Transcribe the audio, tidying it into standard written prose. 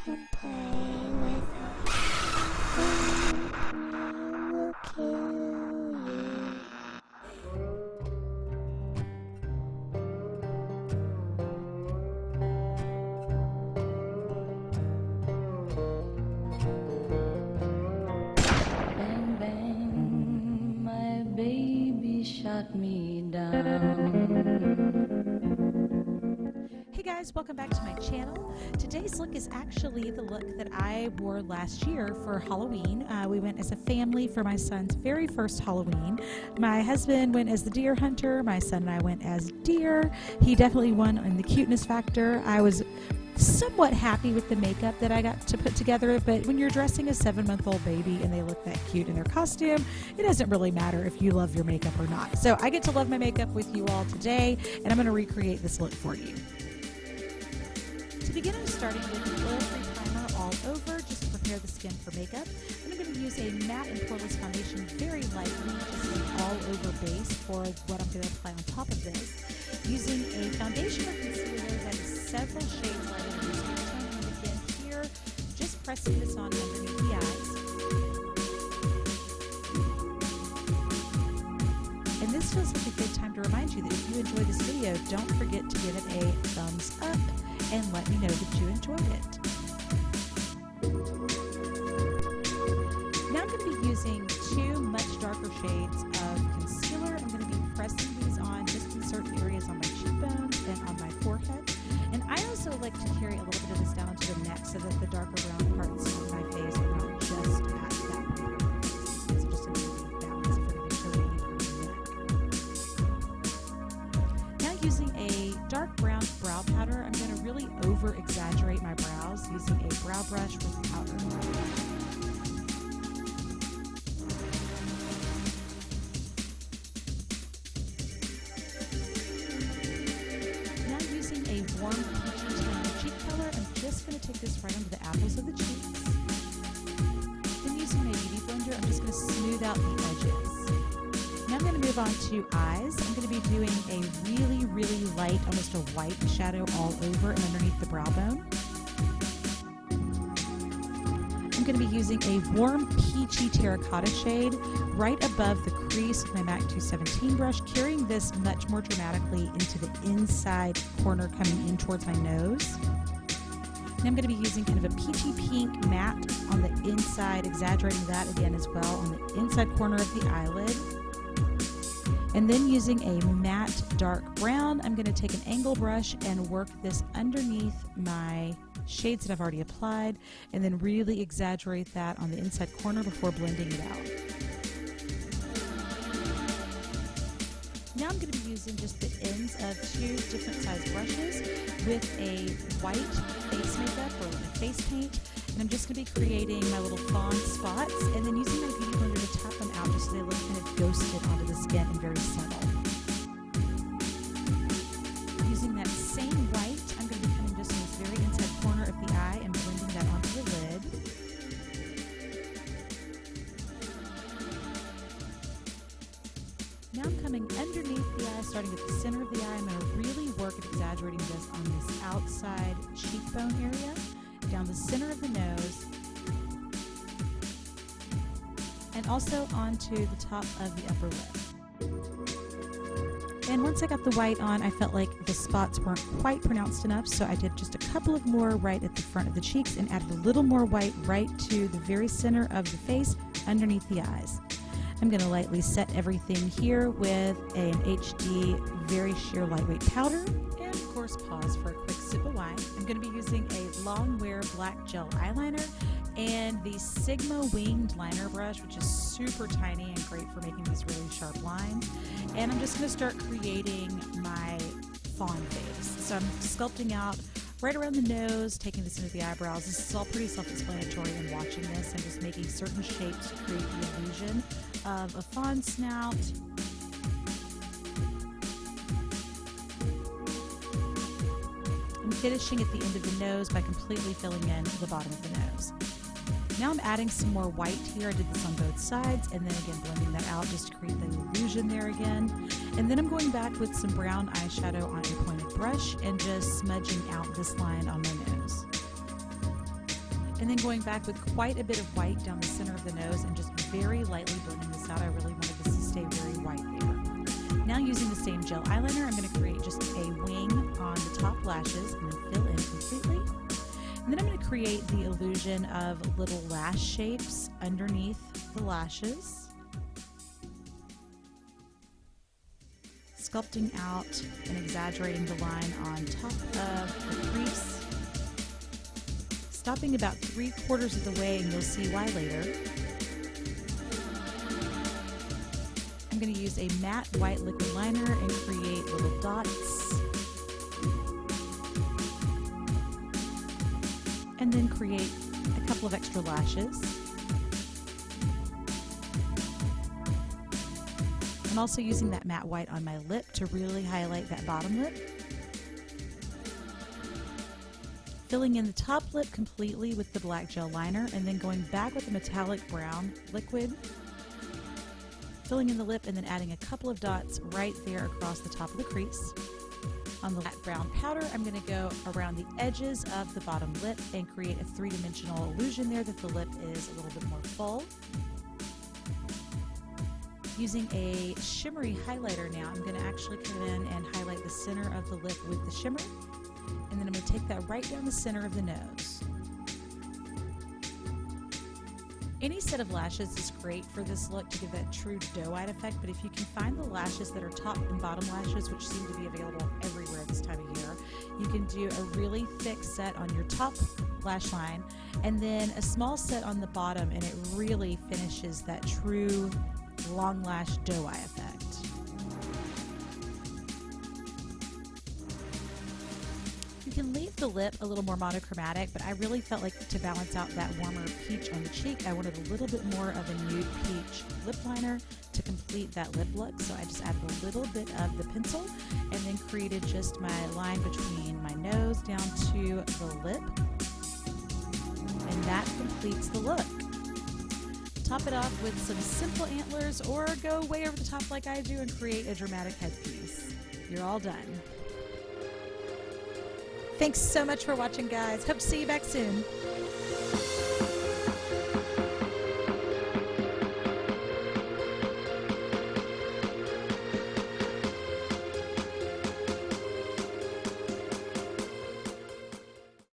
can play with it. Will kill you. Bang, bang, my baby shot me down. Hey guys, welcome back to my channel. Today's look is actually the look that I wore last year for Halloween. We went as a family for my son's very first Halloween. My husband went as the deer hunter. My son and I went as deer. He definitely won in the cuteness factor. I was somewhat happy with the makeup that I got to put together, but when you're dressing a 7-month-old baby and they look that cute in their costume, it doesn't really matter if you love your makeup or not. So I get to love my makeup with you all today, and I'm going to recreate this look for you. To begin, I'm starting with an oil-free primer all over just to prepare the skin for makeup. And I'm going to use a matte and poreless foundation very lightly, just as an all-over base for what I'm going to apply on top of this. Using a foundation or concealer that is several shades lighter than your skin tone. And again here, just pressing this on underneath the eyes. And this feels like a good time to remind you that if you enjoy this video, don't forget to give it a thumbs up and let me know that you enjoyed it. Now I'm going to be using two much darker shades of concealer. I'm going to be pressing these on just in certain areas on my cheekbones and on my forehead. And I also like to carry a little bit of this down to the neck so that the darker brown parts of my face are not just at that point. So just a little balance for the shading on the neck. Now using a dark brown brow powder, I'm going to really over-exaggerate my brows using a brow brush with powder. Now using a warm peachy tone cheek color, I'm just going to take this right under the apples of the cheeks. Then using my beauty blender, I'm just going to smooth out the edges. Now I'm going to move on to eyes. I'm going to be doing a really, really light, almost a white shadow all over and underneath the brow bone. I'm going to be using a warm peachy terracotta shade right above the crease with my MAC 217 brush, carrying this much more dramatically into the inside corner coming in towards my nose. And I'm going to be using kind of a peachy pink matte on the inside, exaggerating that again as well on the inside corner of the eyelid. And then using a matte dark brown, I'm going to take an angle brush and work this underneath my shades that I've already applied, and then really exaggerate that on the inside corner before blending it out. Now I'm going to be using just the ends of two different size brushes with a white face makeup or a face paint, and I'm just going to be creating my little fawn spots and then using my beauty blender to tap them out just so they look kind of ghosted onto the skin and very subtle. Using that same white, I'm going to be coming just in this very inside corner of the eye and blending that onto the lid. Now I'm coming underneath the eye, starting at the center of the eye. I'm going to really work at exaggerating this on this outside cheekbone area, down the center of the nose, and also onto the top of the upper lip. And once I got the white on, I felt like the spots weren't quite pronounced enough, so I did just a couple of more right at the front of the cheeks and added a little more white right to the very center of the face underneath the eyes. I'm going to lightly set everything here with an HD very sheer lightweight powder, and of course pause for a quick sip of wine. I'm going to be using a long wear black gel eyeliner and the Sigma winged liner brush, which is super tiny and great for making these really sharp lines. And I'm just going to start creating my fawn face. So I'm sculpting out right around the nose, taking this into the eyebrows. This is all pretty self-explanatory in watching this. I'm just making certain shapes to create the illusion of a fawn snout. I'm finishing at the end of the nose by completely filling in the bottom of the nose. Now I'm adding some more white here. I did this on both sides, and then again blending that out just to create the illusion there again. And then I'm going back with some brown eyeshadow on a pointed brush and just smudging out this line on my nose. And then going back with quite a bit of white down the center of the nose and just very lightly blending this out. I really wanted this to stay very white there. Now using the same gel eyeliner, I'm going to create just a wing on the top lashes and then fill in completely. And then I'm going to create the illusion of little lash shapes underneath the lashes. Sculpting out and exaggerating the line on top of the crease. Stopping about 3/4 of the way, and you'll see why later. I'm going to use a matte white liquid liner and create little dots. And then create a couple of extra lashes. I'm also using that matte white on my lip to really highlight that bottom lip. Filling in the top lip completely with the black gel liner and then going back with the metallic brown liquid. Filling in the lip and then adding a couple of dots right there across the top of the crease. On the matte brown powder, I'm going to go around the edges of the bottom lip and create a three-dimensional illusion there that the lip is a little bit more full. Using a shimmery highlighter now, I'm going to actually come in and highlight the center of the lip with the shimmer. And then I'm going to take that right down the center of the nose. Any set of lashes is great for this look to give that true doe-eyed effect, but if you can find the lashes that are top and bottom lashes, which seem to be available everywhere this time of year, you can do a really thick set on your top lash line and then a small set on the bottom, and it really finishes that true long lash doe-eye effect. You can leave the lip a little more monochromatic, but I really felt like to balance out that warmer peach on the cheek, I wanted a little bit more of a nude peach lip liner to complete that lip look. So I just added a little bit of the pencil and then created just my line between my nose down to the lip. And that completes the look. Top it off with some simple antlers or go way over the top like I do and create a dramatic headpiece. You're all done. Thanks so much for watching, guys. Hope to see you back soon.